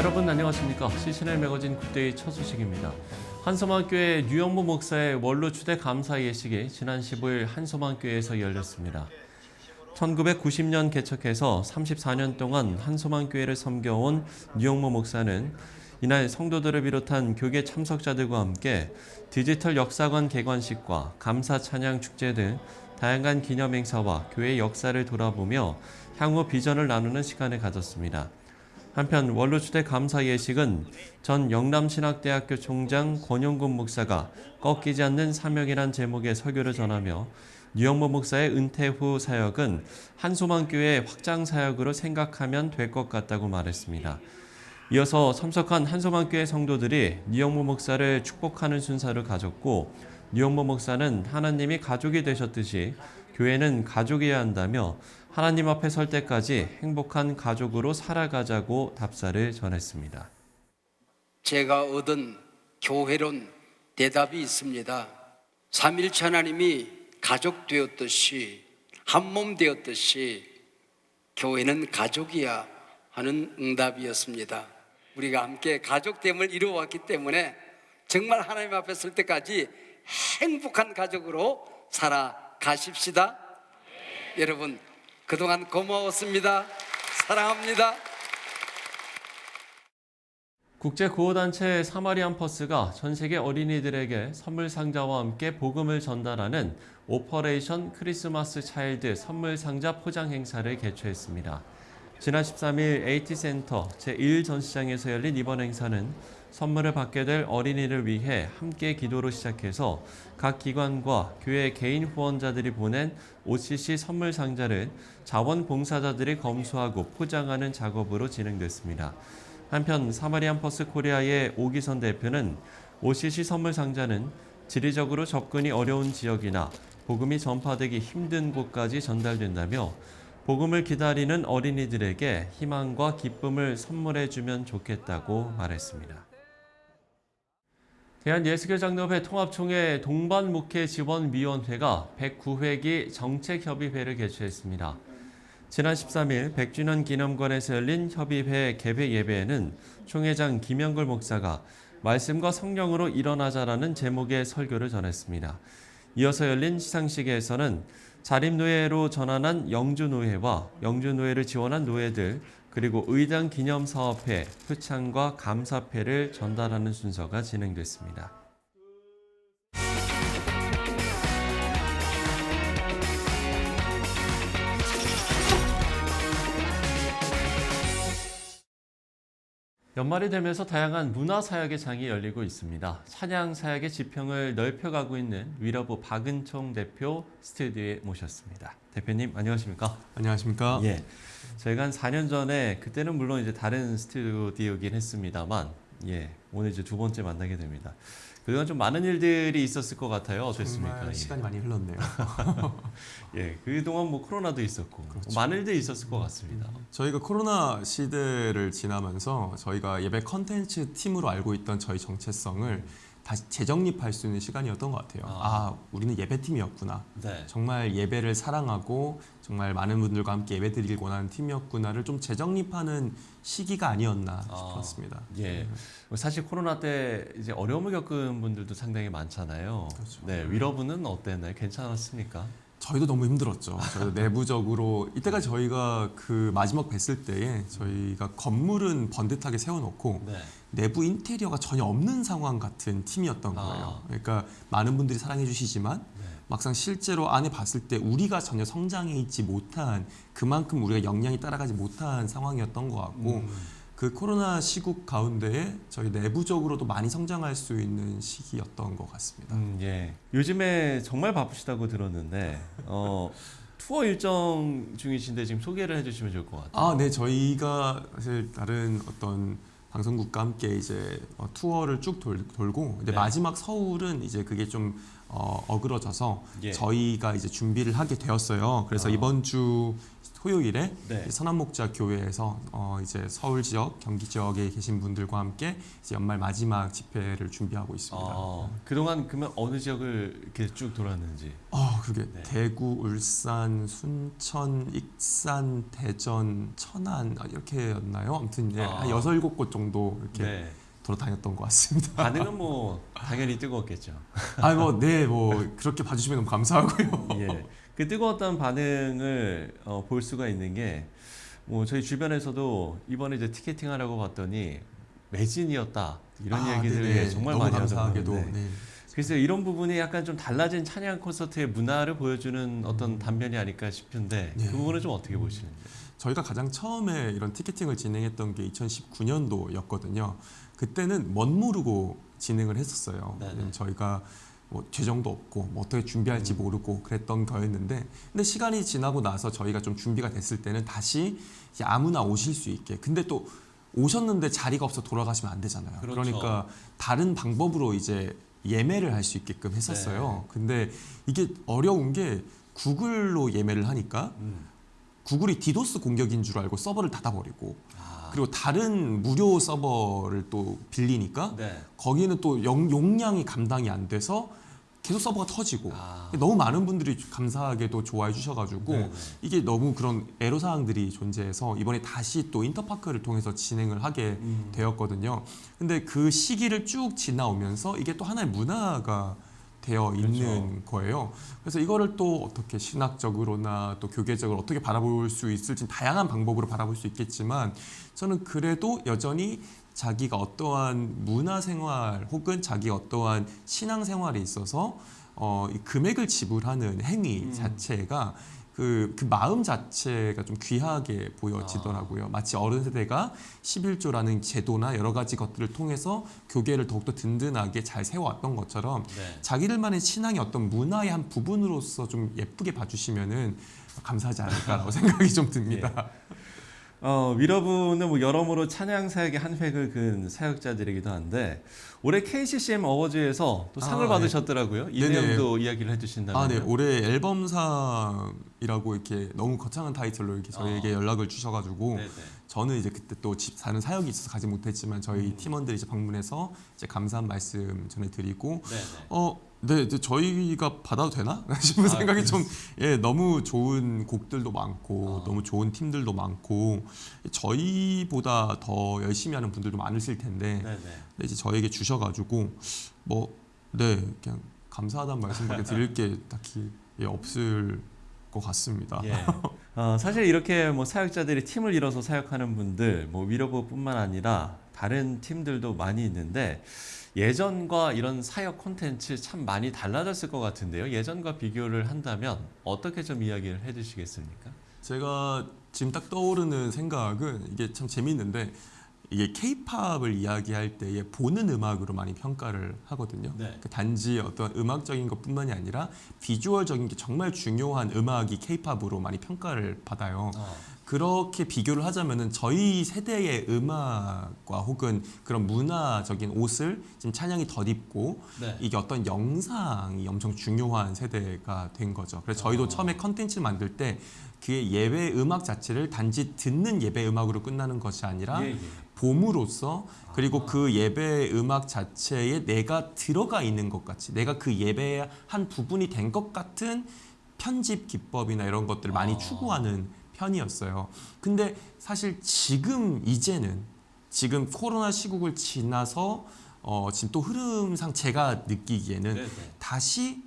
여러분 안녕하십니까. CCNL 매거진 굿데이 첫 소식입니다. 한소망교회 류영모 목사의 원로 추대 감사 예식이 지난 15일 한소망교회에서 열렸습니다. 1990년 개척해서 34년 동안 한소망교회를 섬겨온 류영모 목사는 이날 성도들을 비롯한 교계 참석자들과 함께 디지털 역사관 개관식과 감사 찬양 축제 등 다양한 기념 행사와 교회 역사를 돌아보며 향후 비전을 나누는 시간을 가졌습니다. 한편 원로 추대 감사 예식은 전 영남신학대학교 총장 권용근 목사가 꺾이지 않는 사명이란 제목의 설교를 전하며 류영모 목사의 은퇴 후 사역은 한소망교회 확장 사역으로 생각하면 될 것 같다고 말했습니다. 이어서 참석한 한소망교회 성도들이 류영모 목사를 축복하는 순서를 가졌고, 류영모 목사는 하나님이 가족이 되셨듯이 교회는 가족이어야 한다며 하나님 앞에 설 때까지 행복한 가족으로 살아가자고 답사를 전했습니다. 제가 얻은 교회론 대답이 있습니다. 삼일체 하나님이 가족 되었듯이 한 몸 되었듯이 교회는 가족이야 하는 응답이었습니다. 우리가 함께 가족됨을 이루어왔기 때문에 정말 하나님 앞에 설 때까지 행복한 가족으로 살아가십시다. 여러분 그동안 고마웠습니다. 사랑합니다. 국제구호단체 사마리안 퍼스가 전 세계 어린이들에게 선물 상자와 함께 복음을 전달하는 오퍼레이션 크리스마스 차일드 선물 상자 포장 행사를 개최했습니다. 지난 13일 AT센터 제1전시장에서 열린 이번 행사는 선물을 받게 될 어린이를 위해 함께 기도로 시작해서 각 기관과 교회 개인 후원자들이 보낸 OCC 선물 상자를 자원봉사자들이 검수하고 포장하는 작업으로 진행됐습니다. 한편 사마리안 퍼스 코리아의 오기선 대표는 OCC 선물 상자는 지리적으로 접근이 어려운 지역이나 복음이 전파되기 힘든 곳까지 전달된다며 복음을 기다리는 어린이들에게 희망과 기쁨을 선물해주면 좋겠다고 말했습니다. 대한예수교장로회 통합총회 동반목회지원위원회가 109회기 정책협의회를 개최했습니다. 지난 13일 100주년 기념관에서 열린 협의회 개회 예배에는 총회장 김영걸 목사가 말씀과 성령으로 일어나자라는 제목의 설교를 전했습니다. 이어서 열린 시상식에서는 자립노예로 전환한 영주노예와 영주노예를 지원한 노예들, 그리고 의당 기념사업회, 표창과 감사패를 전달하는 순서가 진행됐습니다. 연말이 되면서 다양한 문화사역의 장이 열리고 있습니다. 찬양사역의 지평을 넓혀가고 있는 위러브 박은총 대표 스튜디오에 모셨습니다. 대표님 안녕하십니까? 안녕하십니까? 예, 저희가 한 4년 전에 그때는 물론 이제 다른 스튜디오긴 했습니다만, 오늘 이제 두 번째 만나게 됩니다. 그동안 좀 많은 일들이 있었을 것 같아요. 어땠습니까? 정말 시간이 많이 흘렀네요. 그동안 뭐 코로나도 있었고 그렇죠. 많은 일들이 있었을 것 같습니다. 저희가 코로나 시대를 지나면서 저희가 예배 컨텐츠 팀으로 알고 있던 저희 정체성을 다시 재정립할 수 있는 시간이었던 것 같아요. 우리는 예배팀이었구나. 네. 정말 예배를 사랑하고 정말 많은 분들과 함께 예배 드리길 원하는 팀이었구나를 좀 재정립하는 시기가 아니었나 싶었습니다. 사실 코로나 때 이제 어려움을 겪은 분들도 상당히 많잖아요. 그렇죠. 네, 위러브는 어땠나요? 괜찮았습니까? 저희도 너무 힘들었죠. 저희도 내부적으로 이때까지 저희가 그 마지막 뵀을 때에 저희가 건물은 번듯하게 세워놓고 내부 인테리어가 전혀 없는 상황 같은 팀이었던 거예요. 그러니까 많은 분들이 사랑해 주시지만 막상 실제로 안에 봤을 때 우리가 전혀 성장해 있지 못한, 그만큼 우리가 역량이 따라가지 못한 상황이었던 것 같고 그 코로나 시국 가운데에 저희 내부적으로도 많이 성장할 수 있는 시기였던 것 같습니다. 요즘에 정말 바쁘시다고 들었는데 투어 일정 중이신데 지금 소개를 해주시면 좋을 것 같아요. 네, 저희가 사실 다른 어떤 방송국과 함께 이제 투어를 쭉 돌고 이제 마지막 서울은 이제 그게 좀 어그러져서 저희가 이제 준비를 하게 되었어요. 그래서 이번 주 토요일에 네. 선한목자 교회에서 이제 서울 지역, 경기 지역에 계신 분들과 함께 이제 연말 마지막 집회를 준비하고 있습니다. 그동안 그러면 어느 지역을 이렇게 쭉 돌았는지. 그게 네. 대구, 울산, 순천, 익산, 대전, 천안 이렇게였나요? 아무튼 한 6, 7곳 정도 이렇게 네. 돌아다녔던 것 같습니다. 반응은 뭐 당연히 뜨거웠겠죠. 그렇게 봐주시면 너무 감사하고요. 예. 그 뜨거웠던 반응을 볼 수가 있는 게 뭐 저희 주변에서도 이번에 이제 티켓팅 하려고 봤더니 매진이었다 이런 얘기들을 네네. 정말 너무 많이 감사하게도 하더라고요. 네. 그래서 이런 부분이 약간 좀 달라진 찬양 콘서트의 문화를 보여주는 어떤 단면이 아닐까 싶은데 네. 그 부분은 좀 어떻게 보시는지. 저희가 가장 처음에 이런 티켓팅을 진행했던 게 2019년도였거든요. 그때는 멋 모르고 진행을 했었어요. 네네. 왜냐면 저희가 뭐 재정도 없고 뭐 어떻게 준비할지 모르고 그랬던 거였는데, 근데 시간이 지나고 나서 저희가 좀 준비가 됐을 때는 다시 이제 아무나 오실 수 있게. 근데 또 오셨는데 자리가 없어 돌아가시면 안 되잖아요. 그렇죠. 그러니까 다른 방법으로 이제 예매를 할 수 있게끔 했었어요. 근데 이게 어려운 게 구글로 예매를 하니까 구글이 디도스 공격인 줄 알고 서버를 닫아버리고, 그리고 다른 무료 서버를 또 빌리니까 네. 거기는 또 용량이 감당이 안 돼서 계속 서버가 터지고, 너무 많은 분들이 감사하게도 좋아해 주셔가지고 네네. 이게 너무 그런 애로사항들이 존재해서 이번에 다시 또 인터파크를 통해서 진행을 하게 되었거든요. 근데 그 시기를 쭉 지나오면서 이게 또 하나의 문화가 되어 있는 거예요. 그래서 이거를 또 어떻게 신학적으로나 또 교계적으로 어떻게 바라볼 수 있을지 다양한 방법으로 바라볼 수 있겠지만, 저는 그래도 여전히 자기가 어떠한 문화생활 혹은 자기 어떠한 신앙생활에 있어서 이 금액을 지불하는 행위 자체가 그 마음 자체가 좀 귀하게 보여지더라고요. 마치 어른 세대가 11조라는 제도나 여러 가지 것들을 통해서 교계를 더욱더 든든하게 잘 세워왔던 것처럼 네. 자기들만의 신앙의 어떤 문화의 한 부분으로서 좀 예쁘게 봐주시면은 감사하지 않을까라고 생각이 좀 듭니다. 위러브는 뭐 여러모로 찬양 사역의 한 획을 그은 사역자들이기도 한데 올해 KCCM 어워즈에서 또 상을 네. 받으셨더라고요. 이 네네. 내용도 이야기를 해주신다면. 네. 올해 앨범상이라고 이렇게 너무 거창한 타이틀로 이렇게 저희에게 연락을 주셔가지고 네네. 저는 이제 그때 또 집 사는 사역이 있어서 가지 못했지만 저희 팀원들이 이제 방문해서 이제 감사한 말씀 전해드리고 네네. 네, 이제 저희가 받아도 되나 싶은 생각이 좀 너무 좋은 곡들도 많고 너무 좋은 팀들도 많고 저희보다 더 열심히 하는 분들도 많으실 텐데 네네. 근데 이제 저에게 주셔가지고 그냥 감사하다는 말씀밖에 드릴 게 딱히 없을 것 같습니다. 예. 사실 이렇게 뭐 사역자들이 팀을 이뤄서 사역하는 분들, 뭐 위러브뿐만 아니라 다른 팀들도 많이 있는데 예전과 이런 사역 콘텐츠 참 많이 달라졌을 것 같은데요. 예전과 비교를 한다면 어떻게 좀 이야기를 해주시겠습니까? 제가 지금 딱 떠오르는 생각은 이게 참 재미있는데 이게 K-팝을 이야기할 때에 보는 음악으로 많이 평가를 하거든요. 네. 단지 어떤 음악적인 것뿐만이 아니라 비주얼적인 게 정말 중요한 음악이 K-팝으로 많이 평가를 받아요. 그렇게 비교를 하자면은 저희 세대의 음악과 혹은 그런 문화적인 옷을 지금 찬양이 덧입고 네. 이게 어떤 영상이 엄청 중요한 세대가 된 거죠. 그래서 저희도 처음에 컨텐츠를 만들 때 그의 예배 음악 자체를 단지 듣는 예배 음악으로 끝나는 것이 아니라 봄으로써 그리고 그 예배 음악 자체에 내가 들어가 있는 것 같이 내가 그 예배의 한 부분이 된 것 같은 편집 기법이나 이런 것들을 많이 추구하는 편이었어요. 근데 사실 이제는 코로나 시국을 지나서 지금 또 흐름상 제가 느끼기에는 네네. 다시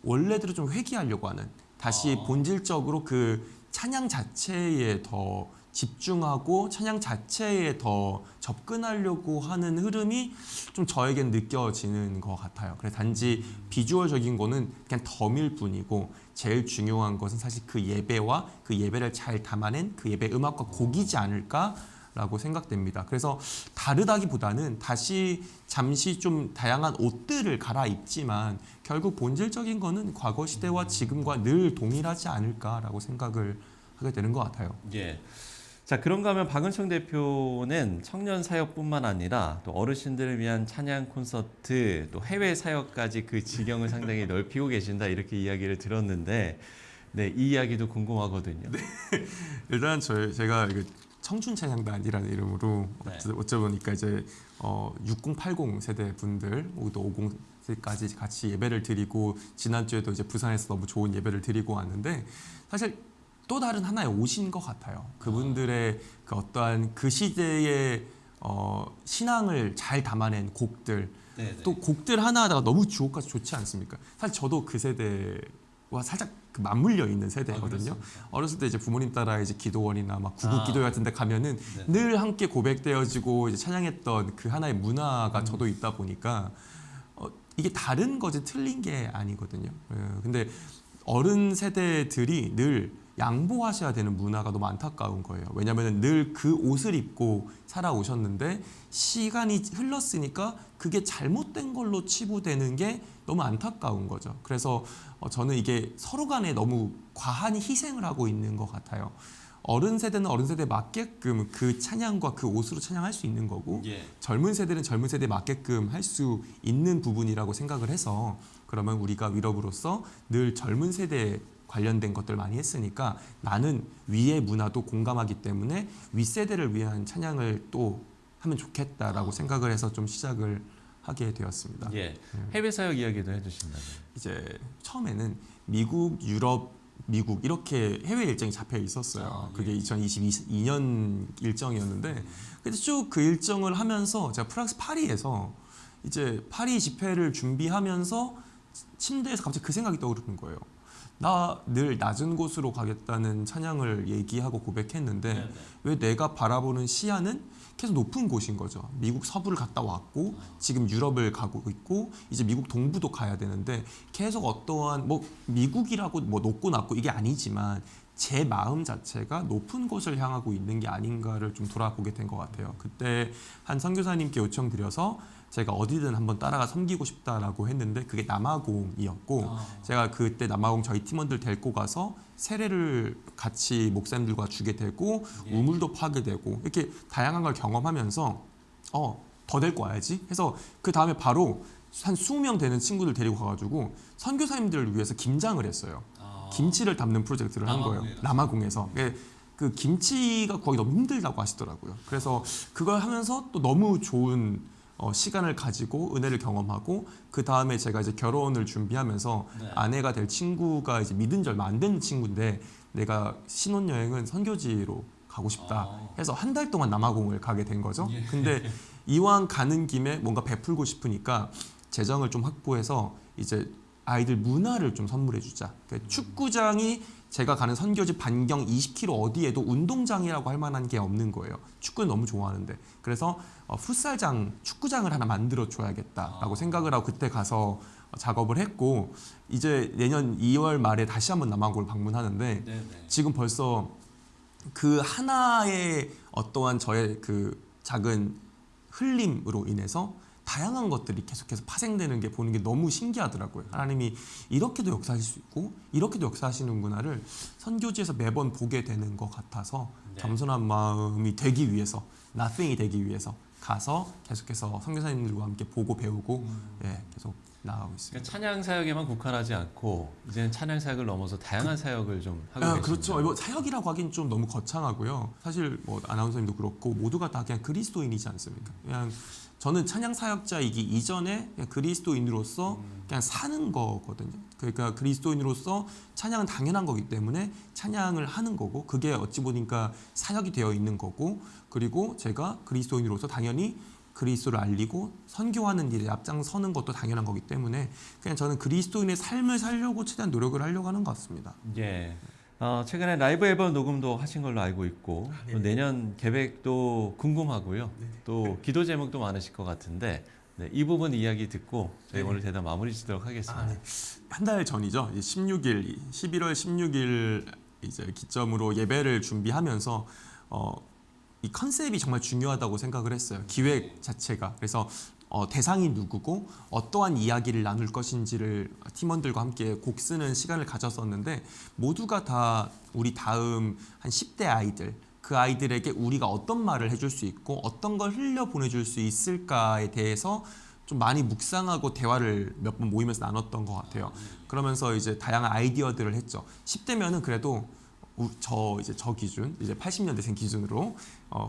원래대로 좀 회귀하려고 하는 다시 본질적으로 그 찬양 자체에 더 집중하고 찬양 자체에 더 접근하려고 하는 흐름이 좀 저에겐 느껴지는 것 같아요. 그래서 단지 비주얼적인 거는 그냥 덤일 뿐이고 제일 중요한 것은 사실 그 예배와 그 예배를 잘 담아낸 그 예배 음악과 곡이지 않을까라고 생각됩니다. 그래서 다르다기보다는 다시 잠시 좀 다양한 옷들을 갈아입지만 결국 본질적인 거는 과거 시대와 지금과 늘 동일하지 않을까라고 생각을 하게 되는 것 같아요. 예. 자, 그런가 하면 박은총 대표는 청년 사역뿐만 아니라 또 어르신들을 위한 찬양 콘서트, 또 해외 사역까지 그 지경을 상당히 넓히고 계신다 이렇게 이야기를 들었는데 네, 이 이야기도 궁금하거든요. 일단 제가 이게 청춘 찬양단이라는 이름으로 네. 어쩌보니까 이제 60, 80 세대 분들, 또 50세까지 같이 예배를 드리고 지난주에도 이제 부산에서 너무 좋은 예배를 드리고 왔는데 사실 또 다른 하나의 옷인 것 같아요. 그분들의 그 어떠한 그 시대의 신앙을 잘 담아낸 곡들, 네네. 또 곡들 하나하나가 너무 주옥같이 좋지 않습니까? 사실 저도 그 세대와 살짝 그 맞물려 있는 세대거든요. 어렸을 때 이제 부모님 따라 이제 기도원이나 막 구국 기도 같은 데 가면은 늘 함께 고백되어지고 이제 찬양했던 그 하나의 문화가 저도 있다 보니까 이게 다른 거지 틀린 게 아니거든요. 근데 어른 세대들이 늘 양보하셔야 되는 문화가 너무 안타까운 거예요. 왜냐하면 늘 그 옷을 입고 살아오셨는데 시간이 흘렀으니까 그게 잘못된 걸로 치부되는 게 너무 안타까운 거죠. 그래서 저는 이게 서로 간에 너무 과한 희생을 하고 있는 것 같아요. 어른 세대는 어른 세대에 맞게끔 그 찬양과 그 옷으로 찬양할 수 있는 거고 젊은 세대는 젊은 세대에 맞게끔 할 수 있는 부분이라고 생각을 해서 그러면 우리가 위럽으로서 늘 젊은 세대에 관련된 것들 많이 했으니까 나는 위의 문화도 공감하기 때문에 윗세대를 위한 찬양을 또 하면 좋겠다라고 생각을 해서 좀 시작을 하게 되었습니다. 해외 사역 이야기도 해주신다면. 이제 처음에는 미국, 유럽, 미국 이렇게 해외 일정이 잡혀 있었어요. 그게 2022년 일정이었는데 그래서 쭉 그 일정을 하면서 제가 프랑스 파리에서 이제 파리 집회를 준비하면서 침대에서 갑자기 그 생각이 떠오르는 거예요. 나 늘 낮은 곳으로 가겠다는 찬양을 얘기하고 고백했는데 왜 내가 바라보는 시야는 계속 높은 곳인 거죠. 미국 서부를 갔다 왔고 지금 유럽을 가고 있고 이제 미국 동부도 가야 되는데 계속 어떠한 뭐 미국이라고 뭐 높고 낮고 이게 아니지만 제 마음 자체가 높은 곳을 향하고 있는 게 아닌가를 좀 돌아보게 된 것 같아요. 그때 한 선교사님께 요청드려서 제가 어디든 한번 따라가 섬기고 싶다라고 했는데 그게 남아공이었고 제가 그때 남아공 저희 팀원들 데리고 가서 세례를 같이 목사님들과 주게 되고 우물도 파게 되고 이렇게 다양한 걸 경험하면서 더 데리고 와야지 해서 그 다음에 바로 한 20명 되는 친구들 데리고 가가지고 선교사님들을 위해서 김장을 했어요. 김치를 담는 프로젝트를 한 거예요. 남아공에서. 그 김치가 구하기 너무 힘들다고 하시더라고요. 그래서 그걸 하면서 또 너무 좋은 시간을 가지고 은혜를 경험하고 그 다음에 제가 이제 결혼을 준비하면서 아내가 될 친구가 이제 믿은 지 얼마 안 된 친구인데 내가 신혼여행은 선교지로 가고 싶다 해서 한 달 동안 남아공을 가게 된 거죠. 근데 이왕 가는 김에 뭔가 베풀고 싶으니까 재정을 좀 확보해서 이제 아이들 문화를 좀 선물해 주자. 그러니까 축구장이 제가 가는 선교지 반경 20km 어디에도 운동장이라고 할 만한 게 없는 거예요. 축구는 너무 좋아하는데. 그래서 풋살장, 축구장을 하나 만들어 줘야겠다라고 생각을 하고 그때 가서 작업을 했고 이제 내년 2월 말에 다시 한번 남아공을 방문하는데 지금 벌써 그 하나의 어떠한 저의 그 작은 흘림으로 인해서 다양한 것들이 계속해서 파생되는 게 보는 게 너무 신기하더라고요. 하나님이 이렇게도 역사하실 수 있고 이렇게도 역사하시는구나를 선교지에서 매번 보게 되는 것 같아서 겸손한 마음이 되기 위해서 nothing이 되기 위해서 가서 계속해서 선교사님들과 함께 보고 배우고 계속 나아가고 있습니다. 그러니까 찬양 사역에만 국한하지 않고 이제는 찬양 사역을 넘어서 다양한 사역을 좀 하고 계십니다. 그렇죠. 이거 사역이라고 하긴 좀 너무 거창하고요. 사실 뭐 아나운서님도 그렇고 모두가 다 그냥 그리스도인이지 않습니까? 그냥 저는 찬양 사역자이기 이전에 그냥 그리스도인으로서 그냥 사는 거거든요. 그러니까 그리스도인으로서 찬양은 당연한 거기 때문에 찬양을 하는 거고 그게 어찌 보니까 사역이 되어 있는 거고 그리고 제가 그리스도인으로서 당연히 그리스도를 알리고 선교하는 일에 앞장서는 것도 당연한 거기 때문에 그냥 저는 그리스도인의 삶을 살려고 최대한 노력을 하려고 하는 것 같습니다. 최근에 라이브 앨범 녹음도 하신 걸로 알고 있고 또 내년 계획도 궁금하고요. 또 기도 제목도 많으실 것 같은데 이 부분 이야기 듣고 저희 오늘 대담 마무리 짓도록 하겠습니다. 한 달 전이죠. 11월 16일 이제 기점으로 예배를 준비하면서 이 컨셉이 정말 중요하다고 생각을 했어요. 기획 자체가. 그래서 대상이 누구고 어떠한 이야기를 나눌 것인지를 팀원들과 함께 곡 쓰는 시간을 가졌었는데 모두가 다 우리 다음 한 10대 아이들 그 아이들에게 우리가 어떤 말을 해줄 수 있고 어떤 걸 흘려보내줄 수 있을까에 대해서 좀 많이 묵상하고 대화를 몇 번 모이면서 나눴던 것 같아요. 그러면서 이제 다양한 아이디어들을 했죠. 10대면은 그래도 저 기준, 이제 80년대생 기준으로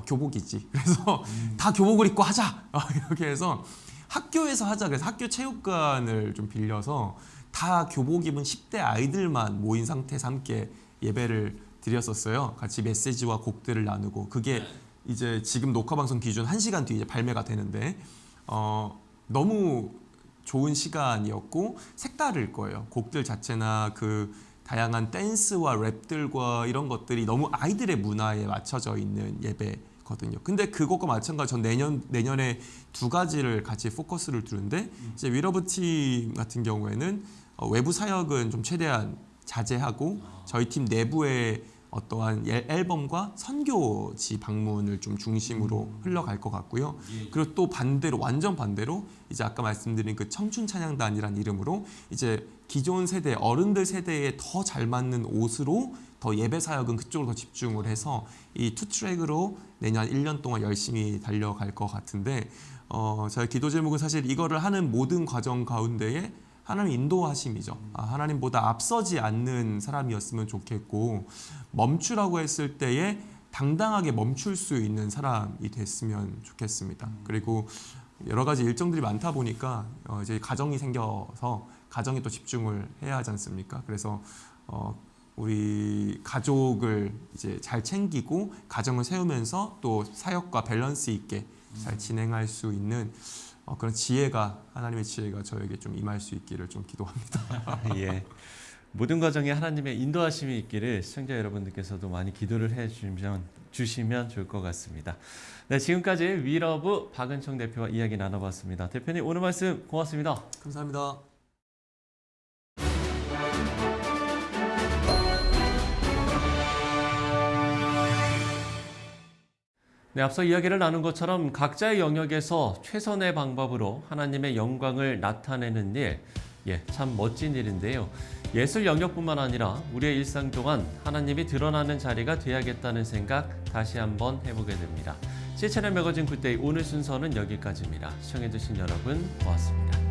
교복이지. 그래서 다 교복을 입고 하자. 이렇게 해서 학교에서 하자. 그래서 학교 체육관을 좀 빌려서 다 교복 입은 10대 아이들만 모인 상태에서 함께 예배를 드렸었어요. 같이 메시지와 곡들을 나누고 그게 이제 지금 녹화 방송 기준 1시간 뒤에 이제 발매가 되는데 너무 좋은 시간이었고 색다를 거예요. 곡들 자체나 그 다양한 댄스와 랩들과 이런 것들이 너무 아이들의 문화에 맞춰져 있는 예배거든요. 근데 그것과 마찬가지로 전 내년에 두 가지를 같이 포커스를 두는데 이제 위러브 팀 같은 경우에는 외부 사역은 좀 최대한 자제하고 저희 팀 내부의 어떠한 앨범과 선교지 방문을 좀 중심으로 흘러갈 것 같고요. 그리고 또 반대로 완전 반대로 이제 아까 말씀드린 그 청춘 찬양단이란 이름으로 이제 기존 세대 어른들 세대에 더 잘 맞는 옷으로 더 예배 사역은 그쪽으로 더 집중을 해서 이 투 트랙으로 내년 1년 동안 열심히 달려갈 것 같은데 저희 기도 제목은 사실 이거를 하는 모든 과정 가운데에 하나님 인도하심이죠. 하나님보다 앞서지 않는 사람이었으면 좋겠고 멈추라고 했을 때에 당당하게 멈출 수 있는 사람이 됐으면 좋겠습니다. 그리고 여러 가지 일정들이 많다 보니까 이제 가정이 생겨서 가정에 또 집중을 해야 하지 않습니까? 그래서 우리 가족을 이제 잘 챙기고 가정을 세우면서 또 사역과 밸런스 있게 잘 진행할 수 있는 그런 지혜가 하나님의 지혜가 저에게 좀 임할 수 있기를 좀 기도합니다. 예. 모든 과정에 하나님의 인도하심이 있기를 시청자 여러분들께서도 많이 기도를 주시면 좋을 것 같습니다. 네, 지금까지 위러브 박은총 대표와 이야기 나눠봤습니다. 대표님 오늘 말씀 고맙습니다. 감사합니다. 네, 앞서 이야기를 나눈 것처럼 각자의 영역에서 최선의 방법으로 하나님의 영광을 나타내는 일, 참 멋진 일인데요. 예술 영역뿐만 아니라 우리의 일상 동안 하나님이 드러나는 자리가 돼야겠다는 생각 다시 한번 해보게 됩니다. CCN의 매거진 굿데이 오늘 순서는 여기까지입니다. 시청해주신 여러분 고맙습니다.